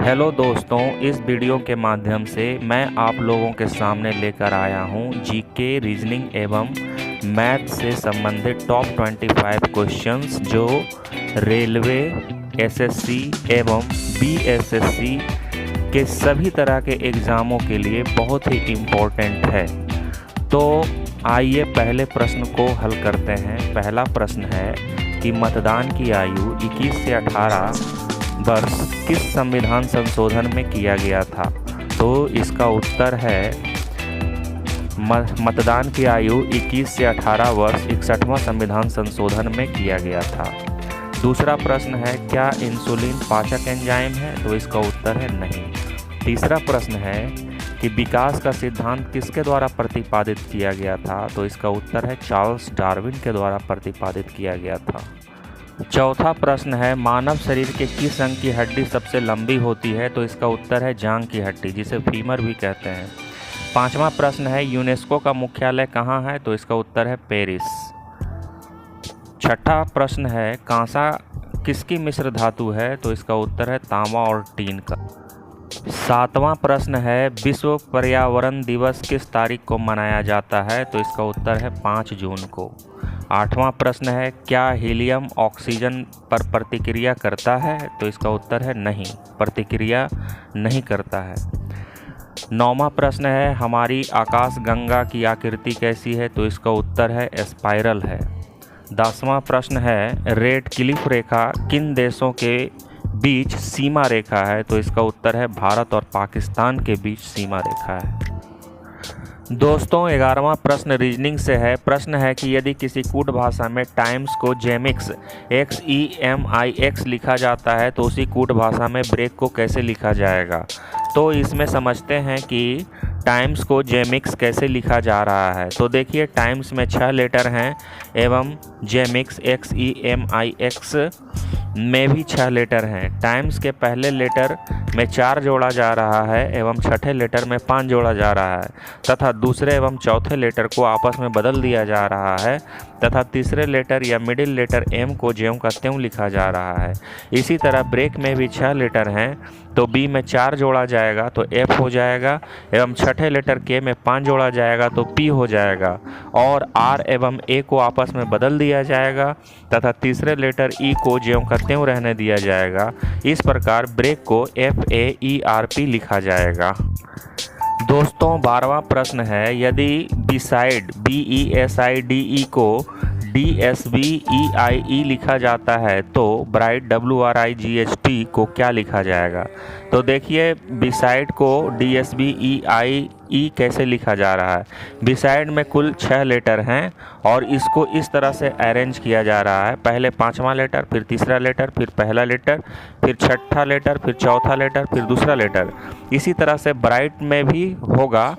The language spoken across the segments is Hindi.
हेलो दोस्तों, इस वीडियो के माध्यम से मैं आप लोगों के सामने लेकर आया हूं जीके, रीजनिंग एवं मैथ से संबंधित टॉप 25 क्वेश्चंस जो रेलवे, एसएससी एवं बीएसएससी के सभी तरह के एग्ज़ामों के लिए बहुत ही इम्पोर्टेंट है। तो आइए पहले प्रश्न को हल करते हैं। पहला प्रश्न है कि मतदान की आयु 21 से 18 वर्ष किस संविधान संशोधन में किया गया था? तो इसका उत्तर है मतदान की आयु 21 से 18 वर्ष 61वां संविधान संशोधन में किया गया था। दूसरा प्रश्न है, क्या इंसुलिन पाचक एंजाइम है? तो इसका उत्तर है नहीं। तीसरा प्रश्न है कि विकास का सिद्धांत किसके द्वारा प्रतिपादित किया गया था? तो इसका उत्तर है चार्ल्स डार्विन के द्वारा प्रतिपादित किया गया था। चौथा प्रश्न है, मानव शरीर के किस अंग की हड्डी सबसे लंबी होती है? तो इसका उत्तर है जांघ की हड्डी, जिसे फीमर भी कहते हैं। पांचवा प्रश्न है, यूनेस्को का मुख्यालय कहाँ है? तो इसका उत्तर है पेरिस। छठा प्रश्न है, कांसा किसकी मिश्र धातु है? तो इसका उत्तर है तांबा और टीन का। सातवां प्रश्न है, विश्व पर्यावरण दिवस किस तारीख को मनाया जाता है? तो इसका उत्तर है 5 जून को। आठवां प्रश्न है, क्या हीलियम ऑक्सीजन पर प्रतिक्रिया करता है? तो इसका उत्तर है नहीं, प्रतिक्रिया नहीं करता है। नौवां प्रश्न है, हमारी आकाशगंगा की आकृति कैसी है? तो इसका उत्तर है स्पाइरल है। 10वां प्रश्न है, रेड क्लिफ रेखा किन देशों के बीच सीमा रेखा है? तो इसका उत्तर है भारत और पाकिस्तान के बीच सीमा रेखा है। दोस्तों 11वां प्रश्न रीजनिंग से है। प्रश्न है कि यदि किसी कूट भाषा में टाइम्स को जेमिक्स XEMIX लिखा जाता है तो उसी कूट भाषा में ब्रेक को कैसे लिखा जाएगा? तो इसमें समझते हैं कि टाइम्स को जेमिक्स कैसे लिखा जा रहा है। तो देखिए, टाइम्स में 6 लेटर हैं एवं जेमिक्स XEMIX में भी 6 लेटर हैं। टाइम्स के पहले लेटर में 4 जोड़ा जा रहा है एवं छठे लेटर में 5 जोड़ा जा रहा है तथा दूसरे एवं चौथे लेटर को आपस में बदल दिया जा रहा है तथा तीसरे लेटर या मिडिल लेटर M को ज्यों का त्यों लिखा जा रहा है। इसी तरह ब्रेक में भी 6 लेटर हैं, तो B में 4 जोड़ा जाएगा तो F हो जाएगा एवं छठे लेटर K में 5 जोड़ा जाएगा तो P हो जाएगा और R एवं A को आपस में बदल दिया जाएगा तथा तीसरे लेटर E को ज्यों का त्यों रहने दिया जाएगा। इस प्रकार ब्रेक को FAERP लिखा जाएगा। दोस्तों 12वां प्रश्न है, यदि बिसाइड BESIDE को DSBEIE लिखा जाता है तो ब्राइट WRIGHT को क्या लिखा जाएगा? तो देखिए, बिसाइड को DSBEIE कैसे लिखा जा रहा है। बिसाइड में कुल 6 लेटर हैं और इसको इस तरह से अरेंज किया जा रहा है, पहले 5वां लेटर, फिर तीसरा लेटर, फिर पहला लेटर, फिर छठा लेटर, फिर चौथा लेटर, फिर दूसरा लेटर। इसी तरह से ब्राइट में भी होगा,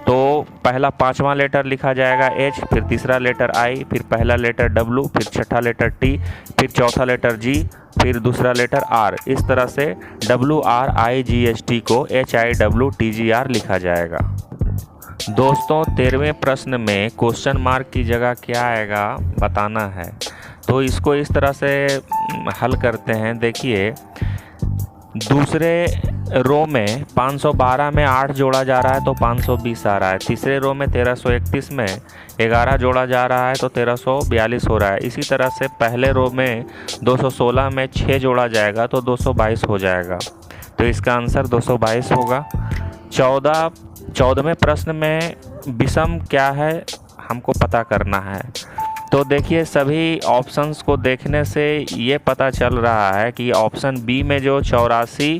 तो पहला 5वां लेटर लिखा जाएगा H, फिर तीसरा लेटर I, फिर पहला लेटर W, फिर छठा लेटर T, फिर चौथा लेटर G, फिर दूसरा लेटर R। इस तरह से WRIGHT को HIWTGR लिखा जाएगा। दोस्तों 13वें प्रश्न में क्वेश्चन मार्क की जगह क्या आएगा बताना है। तो इसको इस तरह से हल करते हैं। देखिए, दूसरे रो में 512 में 8 जोड़ा जा रहा है तो 520 आ रहा है। तीसरे रो में 1331 में 11 जोड़ा जा रहा है तो 1342 हो रहा है। इसी तरह से पहले रो में 216 में 6 जोड़ा जाएगा तो 222 हो जाएगा। तो इसका आंसर 222 होगा। 14वें प्रश्न में विषम क्या है हमको पता करना है। तो देखिए, सभी ऑप्शंस को देखने से ये पता चल रहा है कि ऑप्शन बी में जो 84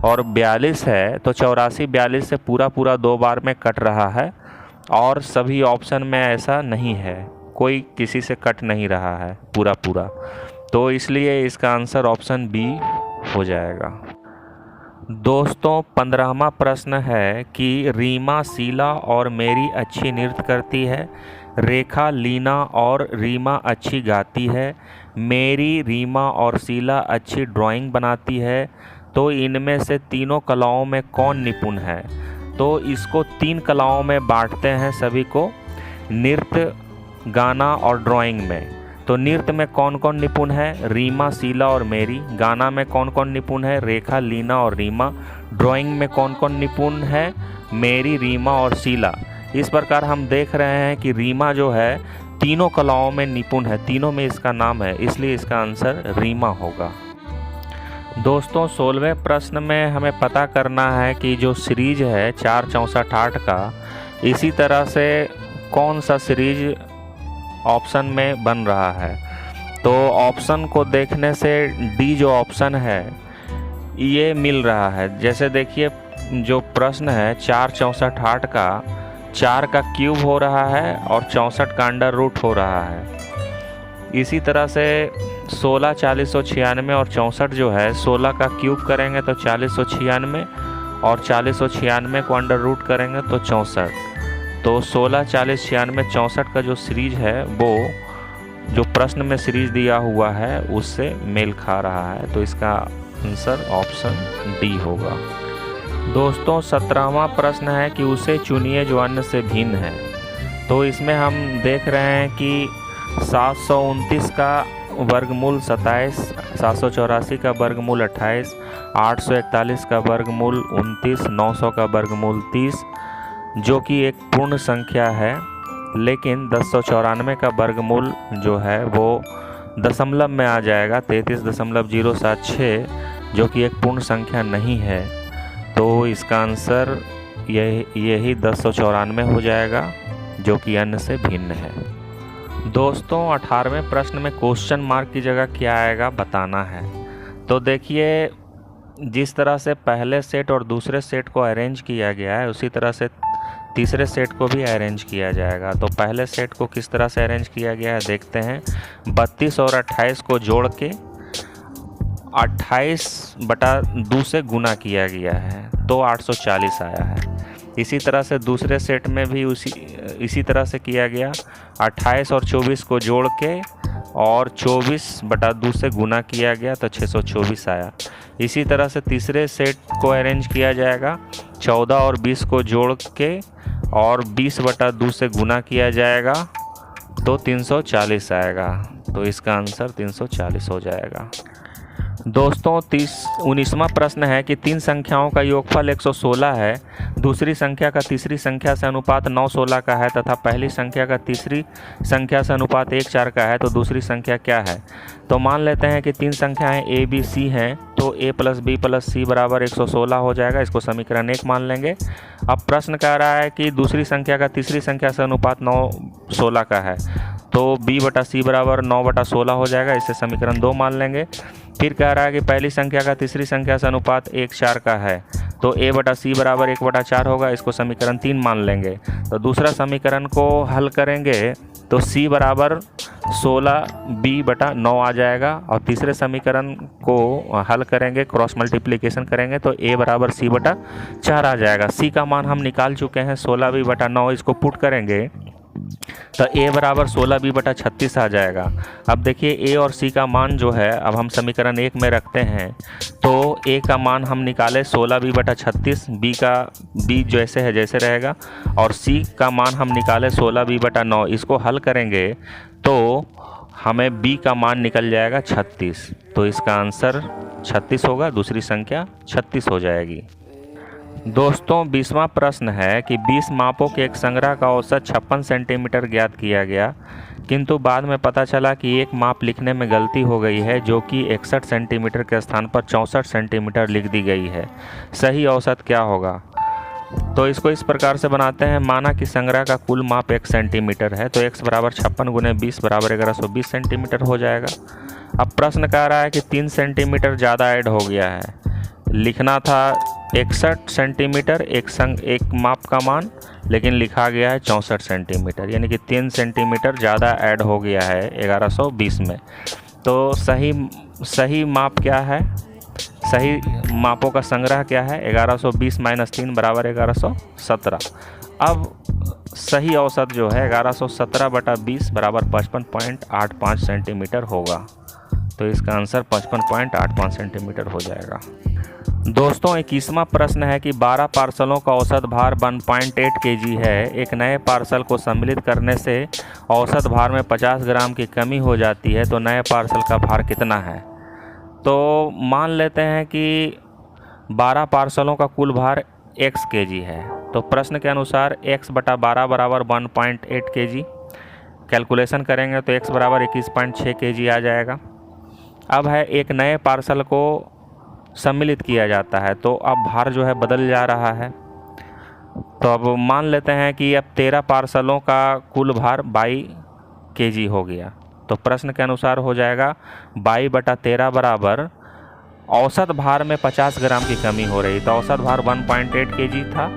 और 42 है तो 84 42 से पूरा 2 बार में कट रहा है और सभी ऑप्शन में ऐसा नहीं है, कोई किसी से कट नहीं रहा है पूरा। तो इसलिए इसका आंसर ऑप्शन बी हो जाएगा। दोस्तों 15वां प्रश्न है कि रीमा शीला और मेरी अच्छी नृत्य करती है, रेखा लीना और रीमा अच्छी गाती है, मेरी रीमा और शीला अच्छी ड्राइंग बनाती है, तो इनमें से तीनों कलाओं में कौन निपुण है? तो इसको 3 कलाओं में बांटते हैं सभी को, नृत्य, गाना और ड्राइंग में। तो नृत्य में कौन कौन निपुण है? रीमा, शीला और मेरी। गाना में कौन कौन निपुण है? रेखा, लीना और रीमा। ड्राइंग में कौन कौन निपुण है? मेरी, रीमा और शीला। इस प्रकार हम देख रहे हैं कि रीमा जो है तीनों कलाओं में निपुण है, तीनों में इसका नाम है, इसलिए इसका आंसर रीमा होगा। दोस्तों 16वें प्रश्न में हमें पता करना है कि जो सीरीज है 4, 64, 8 का, इसी तरह से कौन सा सीरीज ऑप्शन में बन रहा है। तो ऑप्शन को देखने से डी जो ऑप्शन है ये मिल रहा है। जैसे देखिए जो प्रश्न है 4, 64, 8 का, 4 का क्यूब हो रहा है और 64 का अंडर रूट हो रहा है। इसी तरह से 16, 4096 और 64 जो है 16 का क्यूब करेंगे तो 4096 और 4096 को अंडर रूट करेंगे तो 64। तो 16, 40, 96, 64 का जो सीरीज है वो जो प्रश्न में सीरीज दिया हुआ है उससे मेल खा रहा है। तो इसका आंसर ऑप्शन डी होगा। दोस्तों 17वां प्रश्न है कि उसे चुनिए जो अन्य से भिन्न है। तो इसमें हम देख रहे हैं कि 729 का वर्गमूल 27, 784 का वर्गमूल 28, 841 का वर्गमूल 29, 900 का वर्गमूल 30, जो कि एक पूर्ण संख्या है। लेकिन 1094 का वर्गमूल जो है वो दशमलव में आ जाएगा, 33.076, जो कि एक पूर्ण संख्या नहीं है। तो इसका आंसर यही 1094 हो जाएगा, जो कि अन्य से भिन्न है। दोस्तों 18वें प्रश्न में क्वेश्चन मार्क की जगह क्या आएगा बताना है। तो देखिए जिस तरह से पहले सेट और दूसरे सेट को अरेंज किया गया है उसी तरह से तीसरे सेट को भी अरेंज किया जाएगा। तो पहले सेट को किस तरह से अरेंज किया गया है देखते हैं। 32 और 28 को जोड़ के 28/2 से गुना किया गया है तो 840 आया है। इसी तरह से दूसरे सेट में भी इसी तरह से किया गया, 28 और 24 को जोड़ के और 24/2 से गुना किया गया तो 624 आया। इसी तरह से तीसरे सेट को अरेंज किया जाएगा, 14 और 20 को जोड़ के और 20/2 से गुना किया जाएगा तो 340 आएगा। तो इसका आंसर 340 हो जाएगा। दोस्तों 19वां प्रश्न है कि 3 संख्याओं का योगफल 116 है, दूसरी संख्या का तीसरी संख्या से अनुपात 9/16 का है तथा पहली संख्या का तीसरी संख्या से अनुपात 1/4 का है, तो दूसरी संख्या क्या है। तो मान लेते हैं कि 3 संख्याएं ए बी सी हैं, तो a + b + c = 116 हो जाएगा। इसको समीकरण 1 मान लेंगे। अब प्रश्न कह रहा है कि दूसरी संख्या का तीसरी संख्या से अनुपात 9/16 का है, तो b/c = 9/16 हो जाएगा। इसे समीकरण 2 मान लेंगे। फिर कह रहा है कि पहली संख्या का तीसरी संख्या से अनुपात 1/4 का है, तो a/c = 1/4 होगा। इसको समीकरण 3 मान लेंगे। तो दूसरा समीकरण को हल करेंगे तो c = 16 b/9 आ जाएगा। और तीसरे समीकरण को हल करेंगे, क्रॉस मल्टीप्लिकेशन करेंगे तो a = c/4 आ जाएगा। c का मान हम निकाल चुके हैं 16 b/9, इसको पुट करेंगे तो a = 16 b/36 आ जाएगा। अब देखिए a और c का मान जो है अब हम समीकरण 1 में रखते हैं, तो a का मान हम निकाले 16 b/36, b जैसे है जैसे रहेगा, और c का मान हम निकाले 16 b/9। इसको हल करेंगे तो हमें b का मान निकल जाएगा 36। तो इसका आंसर 36 होगा, दूसरी संख्या 36 हो जाएगी। दोस्तों 20वां प्रश्न है कि 20 मापों के एक संग्रह का औसत 56 सेंटीमीटर ज्ञात किया गया, किंतु बाद में पता चला कि एक माप लिखने में गलती हो गई है, जो कि 61 सेंटीमीटर के स्थान पर 64 सेंटीमीटर लिख दी गई है। सही औसत क्या होगा। तो इसको इस प्रकार से बनाते हैं। माना कि संग्रह का कुल माप 1 सेंटीमीटर है, तो x = 56 × 20 = 1120 सेंटीमीटर हो जाएगा। अब प्रश्न कह रहा है कि 3 सेंटीमीटर ज़्यादा ऐड हो गया है। लिखना था 61 सेंटीमीटर एक माप का मान, लेकिन लिखा गया है 64 सेंटीमीटर, यानी कि 3 सेंटीमीटर ज़्यादा ऐड हो गया है 1120 में। तो सही माप क्या है, सही मापों का संग्रह क्या है। 1120 - 3 = 1117। अब सही औसत जो है 1117/20 = 55.85 सेंटीमीटर होगा। तो इसका आंसर 55.85 सेंटीमीटर हो जाएगा। दोस्तों 21वां प्रश्न है कि 12 पार्सलों का औसत भार 1.8 केजी है। एक नए पार्सल को सम्मिलित करने से औसत भार में 50 ग्राम की कमी हो जाती है, तो नए पार्सल का भार कितना है। तो मान लेते हैं कि 12 पार्सलों का कुल भार x केजी है, तो प्रश्न के अनुसार x बटा 12 बराबर 1.8 केजी। कैलकुलेशन करेंगे तो x बराबर 21.6 केजी आ जाएगा। अब है एक नए पार्सल को सम्मिलित किया जाता है, तो अब भार जो है बदल जा रहा है। तो अब मान लेते हैं कि अब 13 पार्सलों का कुल भार 22 केजी हो गया, तो प्रश्न के अनुसार हो जाएगा 22 बटा 13 बराबर औसत भार में 50 ग्राम की कमी हो रही। तो औसत भार 1.8 केजी था,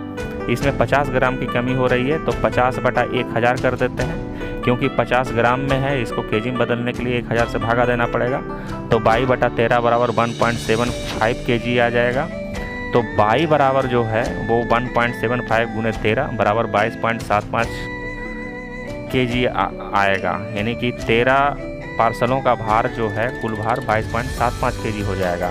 इसमें 50 ग्राम की कमी हो रही है, तो 50 बटा 1000 कर देते हैं, क्योंकि 50 ग्राम में है, इसको केजी में बदलने के लिए 1000 से भागा देना पड़ेगा। तो 22 बटा 13 बराबर 1.75 केजी आ जाएगा। तो 22 बराबर जो है वो 1.75 गुने 13 बराबर 22.75 केजी आएगा, यानी कि 13 पार्सलों का भार जो है कुल भार 22.75 केजी हो जाएगा।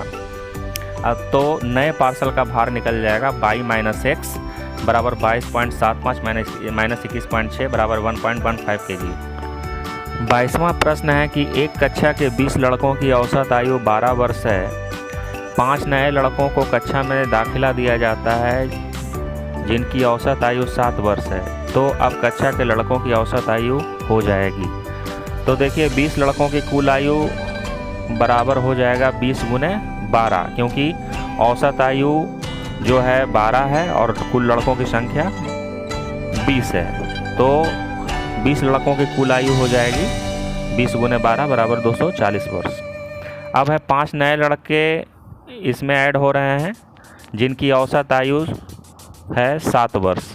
अब तो नए पार्सल का भार निकल जाएगा 22 माइनस एक्स बराबर 22.75 माइनस 21.6 बराबर 1.15 केजी। 22वां प्रश्न है कि एक कक्षा के 20 लड़कों की औसत आयु 12 वर्ष है। 5 नए लड़कों को कक्षा में दाखिला दिया जाता है जिनकी औसत आयु 7 वर्ष है, तो अब कक्षा के लड़कों की औसत आयु हो जाएगी। तो देखिए 20 लड़कों की कुल आयु बराबर हो जाएगा 20 गुने 12, क्योंकि औसत आयु जो है 12 है और कुल लड़कों की संख्या 20 है, तो 20 लड़कों की कुल आयु हो जाएगी 20 गुने 12 बराबर 240 वर्ष। अब है 5 नए लड़के इसमें ऐड हो रहे हैं जिनकी औसत आयु है 7 वर्ष,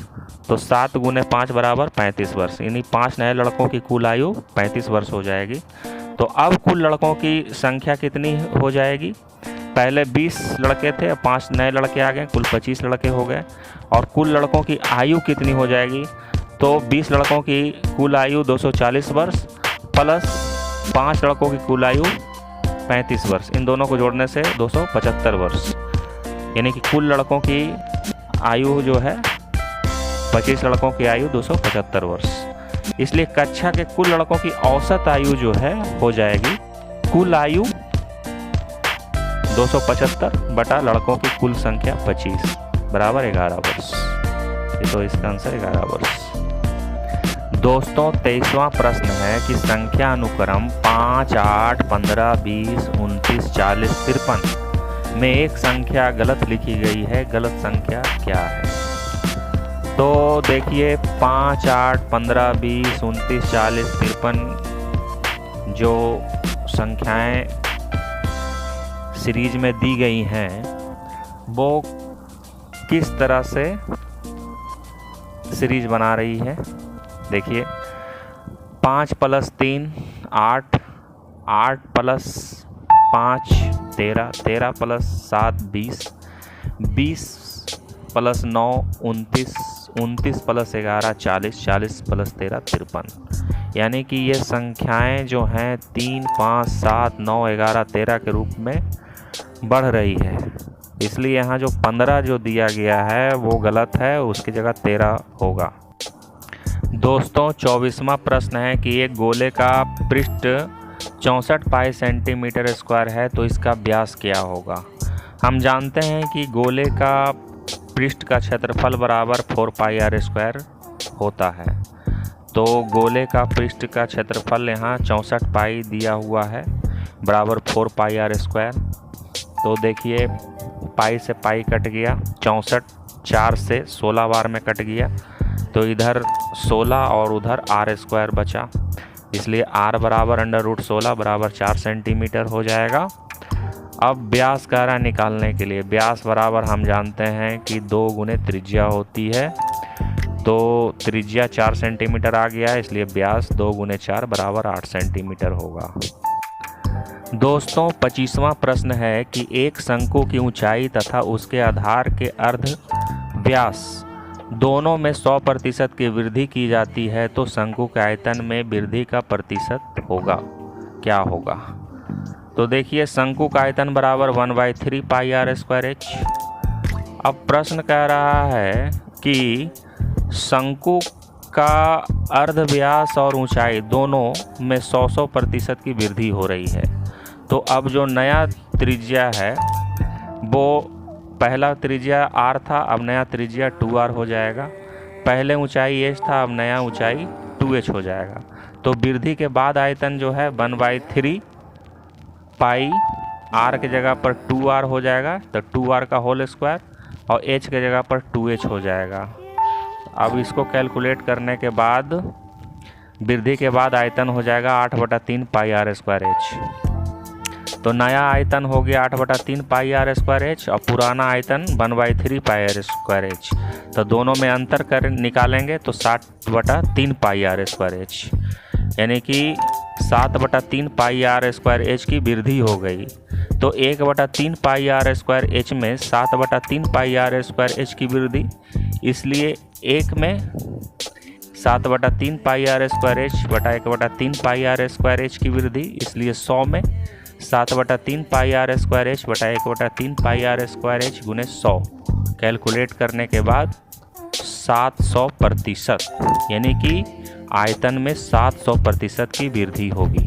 तो 7 गुने 5 बराबर 35 वर्ष, यानी 5 नए लड़कों की कुल आयु 35 वर्ष हो जाएगी। तो अब कुल लड़कों की संख्या कितनी हो जाएगी। पहले 20 लड़के थे, अब 5 नए लड़के आ गए, कुल 25 लड़के हो गए। और कुल लड़कों की आयु कितनी हो जाएगी, तो 20 लड़कों की कुल आयु 240 वर्ष प्लस 5 लड़कों की कुल आयु 35 वर्ष, इन दोनों को जोड़ने से 275 वर्ष, यानी कि कुल लड़कों की आयु जो है 25 लड़कों की आयु 275 वर्ष। इसलिए कक्षा के कुल लड़कों की औसत आयु जो है हो जाएगी कुल आयु 275 बटा लड़कों की कुल संख्या 25 बराबर 11 वर्ष। ये तो इसका आंसर 11 वर्ष। दोस्तों 23वां प्रश्न है कि संख्या अनुक्रम 5, 8, 15, 20, 29, 40, 53 में एक संख्या गलत लिखी गई है, गलत संख्या क्या है। तो देखिए 5, 8, 15, 20, 29, 40, 53 जो संख्याएं सीरीज में दी गई हैं वो किस तरह से सीरीज बना रही है। देखिए 5 + 3 8, 8 + 5 13, 13 + 7 20, 20 + 9 29, 29 + 11 40, 40 + 13 53, यानी कि ये संख्याएं जो हैं 3, 5, 7, 9, 11, 13 के रूप में बढ़ रही है। इसलिए यहाँ जो 15 जो दिया गया है वो गलत है, उसकी जगह 13 होगा। दोस्तों 24वां प्रश्न है कि एक गोले का पृष्ठ 64 पाई सेंटीमीटर स्क्वायर है, तो इसका व्यास क्या होगा। हम जानते हैं कि गोले का पृष्ठ का क्षेत्रफल बराबर 4 पाई r स्क्वायर होता है। तो गोले का पृष्ठ का क्षेत्रफल यहाँ 64 पाई दिया हुआ है बराबर 4 पाई r स्क्वायर। तो देखिए पाई से पाई कट गया, 64 4 से 16 बार में कट गया, तो इधर 16 और उधर r स्क्वायर बचा, इसलिए r बराबर √16 बराबर 4 सेंटीमीटर हो जाएगा। अब व्यास कारा निकालने के लिए व्यास बराबर हम जानते हैं कि 2 गुने त्रिज्या होती है, तो त्रिज्या 4 सेंटीमीटर आ गया है, इसलिए व्यास 2 गुने 4 बराबर 8 सेंटीमीटर होगा। दोस्तों 25वां प्रश्न है कि एक शंकु की ऊंचाई तथा उसके आधार के अर्ध व्यास दोनों में 100% की वृद्धि की जाती है, तो शंकु के आयतन में वृद्धि का प्रतिशत होगा क्या होगा। तो देखिए शंकु का आयतन बराबर 1/3 पाई आर स्क्वायर एच। अब प्रश्न कह रहा है कि शंकु का अर्ध व्यास और ऊंचाई दोनों में 100% की वृद्धि हो रही है। तो अब जो नया त्रिज्या है वो पहला त्रिज्या r था, अब नया त्रिज्या 2r हो जाएगा। पहले ऊंचाई h था, अब नया ऊंचाई 2h हो जाएगा। तो वृद्धि के बाद आयतन जो है 1/3 पाई r के जगह पर 2r हो जाएगा, तो 2r का होल स्क्वायर, और h के जगह पर 2h हो जाएगा। अब इसको कैलकुलेट करने के बाद वृद्धि के बाद आयतन हो जाएगा 8/3 पाई आर स्क्वायर एच। तो नया आयतन हो गया 8/3 पाई आर स्क्वायर एच और पुराना आयतन 1/3 पाई आर स्क्वायर एच। तो दोनों में अंतर कर निकालेंगे तो 7/3 पाई आर स्क्वायर एच, यानी कि 7/3 पाई आर स्क्वायर एच की वृद्धि हो गई। तो 1/3 पाई आर स्क्वायर एच में 7/3 पाई आर स्क्वायर एच की वृद्धि, इसलिए एक में 7/3 पाई आर स्क्वायर एच बटा 1/3 पाई आर स्क्वायर एच की वृद्धि, इसलिए 100 में 7/3 पाई आर स्क्वायर एच बटा 1/3 पाई आर स्क्वायर एच गुने 100 कैलकुलेट करने के बाद 700%, यानी कि आयतन में 700% की वृद्धि होगी।